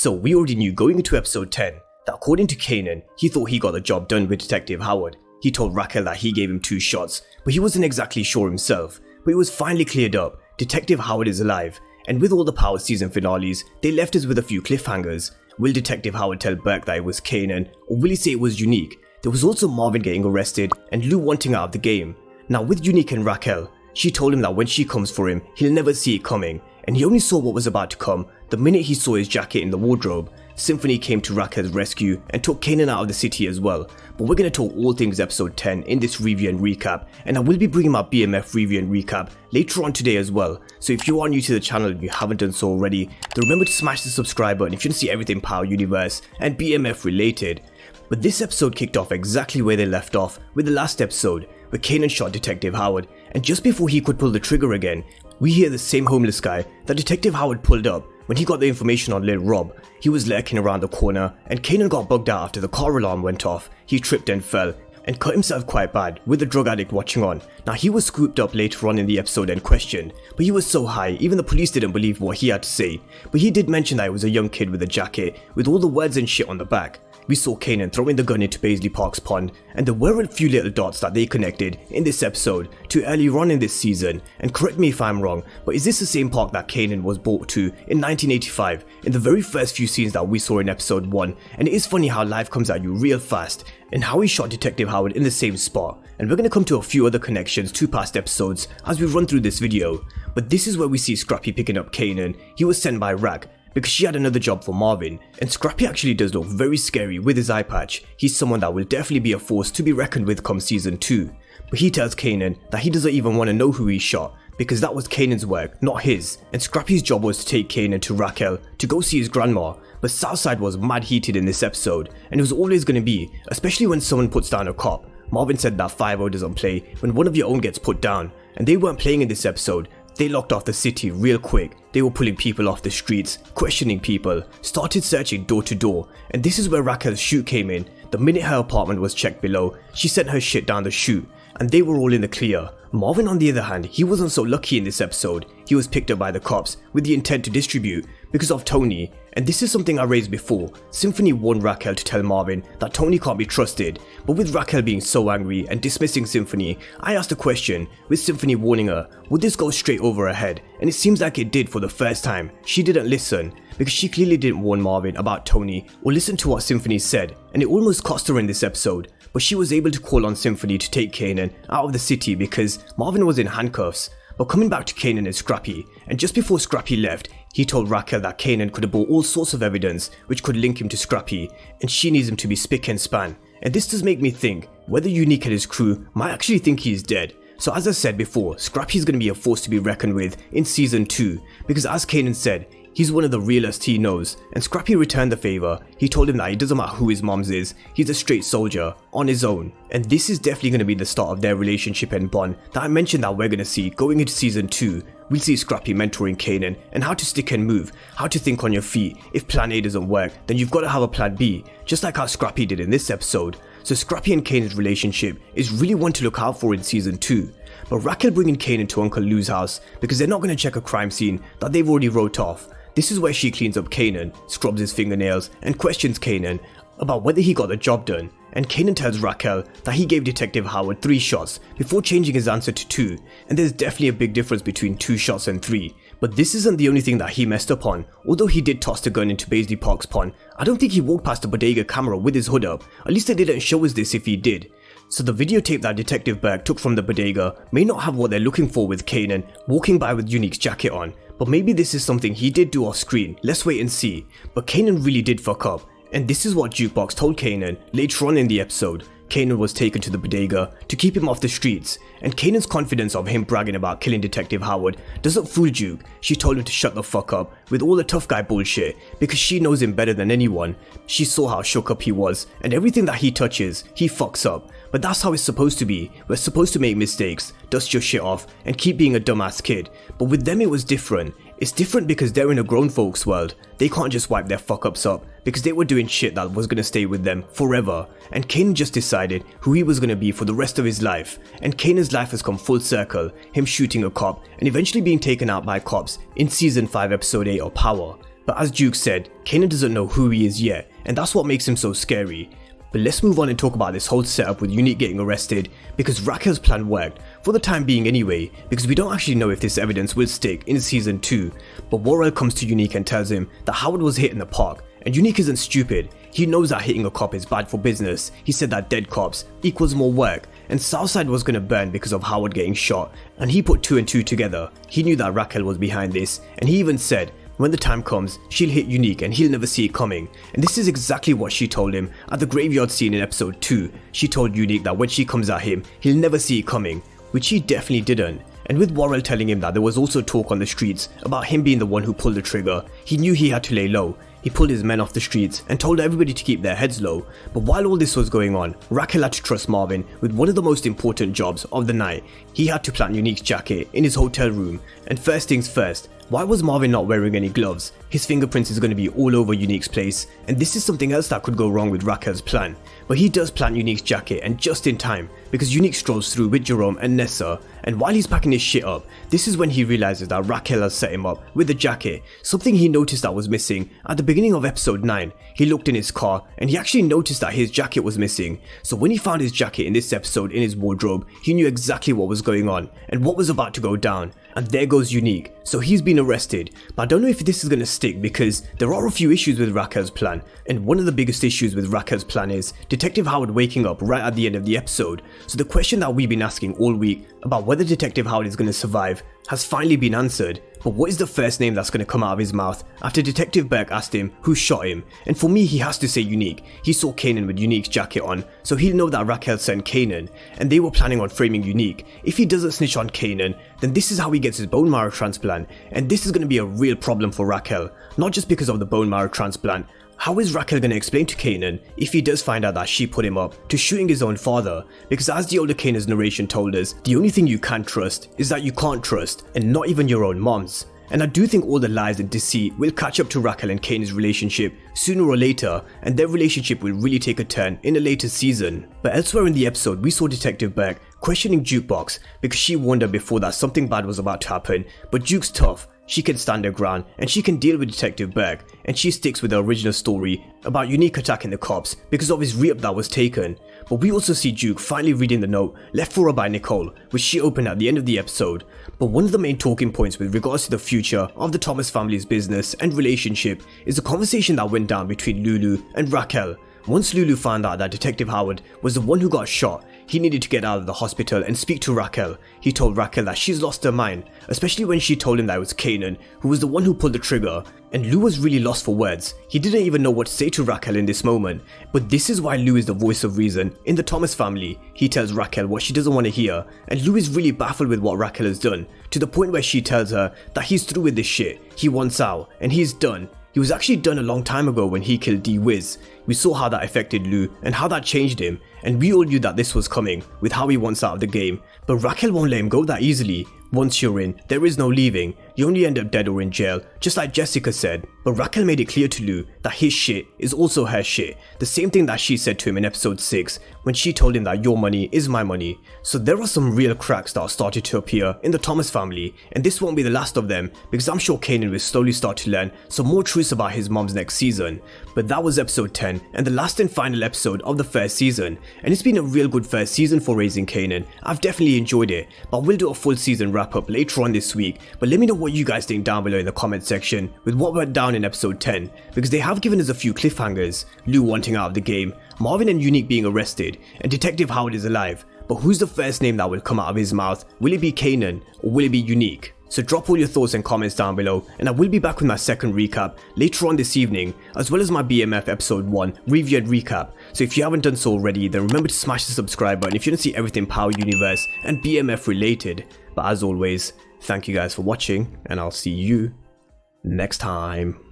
So we already knew going into episode 10 that according to Kanan, he thought he got the job done with Detective Howard. He told Raquel that he gave him 2 shots, but he wasn't exactly sure himself. But it was finally cleared up. Detective Howard is alive, and with all the Power season finales, they left us with a few cliffhangers. Will Detective Howard tell Burke that it was Kanan, or will he say it was Unique? There was also Marvin getting arrested and Lou wanting out of the game. Now with Unique and Raquel, she told him that when she comes for him, he'll never see it coming, and he only saw what was about to come the minute he saw his jacket in the wardrobe. Symphony came to Raquel's rescue and took Kanan out of the city as well. But we're going to talk all things episode 10 in this review and recap, and I will be bringing my BMF review and recap later on today as well. So if you are new to the channel and you haven't done so already, then remember to smash the subscribe button if you want to see everything Power Universe and BMF related. But this episode kicked off exactly where they left off with the last episode, where Kanan shot Detective Howard, and just before he could pull the trigger again, we hear the same homeless guy that Detective Howard pulled up when he got the information on Lil Rob. He was lurking around the corner, and Kanan got bugged out after the car alarm went off. He tripped and fell, and cut himself quite bad, with the drug addict watching on. Now he was scooped up later on in the episode and questioned, but he was so high, even the police didn't believe what he had to say. But he did mention that it was a young kid with a jacket, with all the words and shit on the back. We saw Kanan throwing the gun into Paisley Park's pond, and there were a few little dots that they connected in this episode to earlier on in this season. And correct me if I'm wrong, but is this the same park that Kanan was brought to in 1985 in the very first few scenes that we saw in episode 1? And it is funny how life comes at you real fast, and how he shot Detective Howard in the same spot. And we're going to come to a few other connections to past episodes as we run through this video. But this is where we see Scrappy picking up Kanan. He was sent by Raq because she had another job for Marvin, and Scrappy actually does look very scary with his eye patch. He's someone that will definitely be a force to be reckoned with come season 2. But he tells Kanan that he doesn't even want to know who he shot, because that was Kanan's work, not his. And Scrappy's job was to take Kanan to Raquel to go see his grandma. But Southside was mad heated in this episode, and it was always going to be, especially when someone puts down a cop. Marvin said that 5-0 doesn't play when one of your own gets put down, and they weren't playing in this episode. They locked off the city real quick. They were pulling people off the streets, questioning people, started searching door to door, and this is where Raquel's chute came in. The minute her apartment was checked below, she sent her shit down the chute, and they were all in the clear. Marvin on the other hand, he wasn't so lucky in this episode. He was picked up by the cops with the intent to distribute because of Tony, and this is something I raised before. Symphony warned Raquel to tell Marvin that Tony can't be trusted, but with Raquel being so angry and dismissing Symphony, I asked a question, with Symphony warning her, would this go straight over her head? And it seems like it did for the first time. She didn't listen, because she clearly didn't warn Marvin about Tony or listen to what Symphony said, and it almost cost her in this episode. But she was able to call on Symphony to take Kanan out of the city because Marvin was in handcuffs. But coming back to Kanan and Scrappy, and just before Scrappy left, he told Raquel that Kanan could have brought all sorts of evidence which could link him to Scrappy, and she needs him to be spick and span. And this does make me think whether Unique and his crew might actually think he is dead. So as I said before, Scrappy is going to be a force to be reckoned with in season 2, because as Kanan said, he's one of the realest he knows, and Scrappy returned the favor. He told him that it doesn't matter who his mom's is, he's a straight soldier, on his own. And this is definitely going to be the start of their relationship and bond that I mentioned that we're going to see going into season 2. We'll see Scrappy mentoring Kanan and how to stick and move, how to think on your feet. If plan A doesn't work, then you've got to have a plan B, just like how Scrappy did in this episode. So Scrappy and Kanan's relationship is really one to look out for in season 2. But Raquel bringing Kanan to Uncle Lou's house because they're not going to check a crime scene that they've already wrote off. This is where she cleans up Kanan, scrubs his fingernails, and questions Kanan about whether he got the job done. And Kanan tells Raquel that he gave Detective Howard 3 shots before changing his answer to 2, and there's definitely a big difference between 2 shots and 3. But this isn't the only thing that he messed up on. Although he did toss the gun into Paisley Park's pond, I don't think he walked past the bodega camera with his hood up. At least they didn't show us this if he did. So the videotape that Detective Burke took from the bodega may not have what they're looking for with Kanan walking by with Unique's jacket on. But maybe this is something he did do off screen, let's wait and see. But Kanan really did fuck up, and this is what Jukebox told Kanan later on in the episode. Kanan was taken to the bodega to keep him off the streets, and Kanan's confidence of him bragging about killing Detective Howard doesn't fool Juke. She told him to shut the fuck up with all the tough guy bullshit because she knows him better than anyone. She saw how shook up he was, and everything that he touches, he fucks up. But that's how it's supposed to be. We're supposed to make mistakes, dust your shit off, and keep being a dumbass kid. But with them it was different. It's different because they're in a grown folks world. They can't just wipe their fuck ups up because they were doing shit that was gonna stay with them forever. And Kanan just decided who he was gonna be for the rest of his life. And Kanan's life has come full circle, him shooting a cop and eventually being taken out by cops in season 5 episode 8 of Power. But as Duke said, Kanan doesn't know who he is yet, and that's what makes him so scary. But let's move on and talk about this whole setup with Unique getting arrested, because Raquel's plan worked, for the time being anyway, because we don't actually know if this evidence will stick in season 2. But Raquel comes to Unique and tells him that Howard was hit in the park, and Unique isn't stupid. He knows that hitting a cop is bad for business. He said that dead cops equals more work, and Southside was gonna burn because of Howard getting shot, and he put 2 and 2 together. He knew that Raquel was behind this, and he even said, when the time comes, she'll hit Unique and he'll never see it coming. And this is exactly what she told him at the graveyard scene in episode 2. She told Unique that when she comes at him, he'll never see it coming, which he definitely didn't. And with Raquel telling him that there was also talk on the streets about him being the one who pulled the trigger, he knew he had to lay low. He pulled his men off the streets and told everybody to keep their heads low. But while all this was going on, Raquel had to trust Marvin with one of the most important jobs of the night. He had to plant Unique's jacket in his hotel room. And first things first, why was Marvin not wearing any gloves? His fingerprints is going to be all over Unique's place, and this is something else that could go wrong with Raquel's plan. But he does plant Unique's jacket, and just in time, because Unique strolls through with Jerome and Nessa, and while he's packing his shit up, this is when he realizes that Raquel has set him up with the jacket, something he noticed that was missing at the beginning of episode 9. He looked in his car, and he actually noticed that his jacket was missing. So when he found his jacket in this episode in his wardrobe, he knew exactly what was going on, and what was about to go down. And there goes Unique, so he's been arrested. But I don't know if this is going to stick, because there are a few issues with Raquel's plan, and one of the biggest issues with Raquel's plan is Detective Howard waking up right at the end of the episode. So the question that we've been asking all week about whether Detective Howard is going to survive has finally been answered. But what is the first name that's going to come out of his mouth after Detective Burke asked him who shot him? And for me, he has to say Unique. He saw Kanan with Unique's jacket on, so he'll know that Raquel sent Kanan, and they were planning on framing Unique. If he doesn't snitch on Kanan, then this is how he gets his bone marrow transplant, and this is going to be a real problem for Raquel, not just because of the bone marrow transplant. How is Raquel going to explain to Kanan if he does find out that she put him up to shooting his own father? Because as the older Kanan's narration told us, the only thing you can trust is that you can't trust, and not even your own mom's. And I do think all the lies and deceit will catch up to Raquel and Kanan's relationship sooner or later, and their relationship will really take a turn in a later season. But elsewhere in the episode, we saw Detective Burke questioning Jukebox because she warned her before that something bad was about to happen, but Duke's tough. She can stand her ground, and she can deal with Detective Burke, and she sticks with her original story about Unique attacking the cops because of his re-up that was taken. But we also see Duke finally reading the note left for her by Nicole, which she opened at the end of the episode. But one of the main talking points with regards to the future of the Thomas family's business and relationship is the conversation that went down between Lulu and Raquel. Once Lulu found out that Detective Howard was the one who got shot, he needed to get out of the hospital and speak to Raquel. He told Raquel that she's lost her mind, especially when she told him that it was Kanan who was the one who pulled the trigger. And Lou was really lost for words. He didn't even know what to say to Raquel in this moment. But this is why Lou is the voice of reason in the Thomas family. He tells Raquel what she doesn't want to hear, and Lou is really baffled with what Raquel has done, to the point where she tells her that he's through with this shit. He wants out, and he's done. He was actually done a long time ago when he killed D-Wiz. We saw how that affected Lou and how that changed him, and we all knew that this was coming with how he wants out of the game. But Raquel won't let him go that easily. Once you're in, there is no leaving. You only end up dead or in jail, just like Jessica said. But Raquel made it clear to Lou that his shit is also her shit. The same thing that she said to him in episode 6 when she told him that your money is my money. So there are some real cracks that are starting to appear in the Thomas family, and this won't be the last of them, because I'm sure Kanan will slowly start to learn some more truths about his mom's next season. But that was episode 10 and the last and final episode of the first season, and it's been a real good first season for Raising Kanan. I've definitely enjoyed it, but we'll do a full season wrap up later on this week. But let me know what you guys think down below in the comment section with what went down in episode 10, because they have given us a few cliffhangers. Lou wanting out of the game, Marvin and Unique being arrested, and Detective Howard is alive. But who's the first name that will come out of his mouth? Will it be Kanan or will it be Unique? So drop all your thoughts and comments down below, and I will be back with my second recap later on this evening, as well as my BMF episode 1 review and recap. So if you haven't done so already, then remember to smash the subscribe button if you want to see everything Power Universe and BMF related. But as always, thank you guys for watching, and I'll see you next time.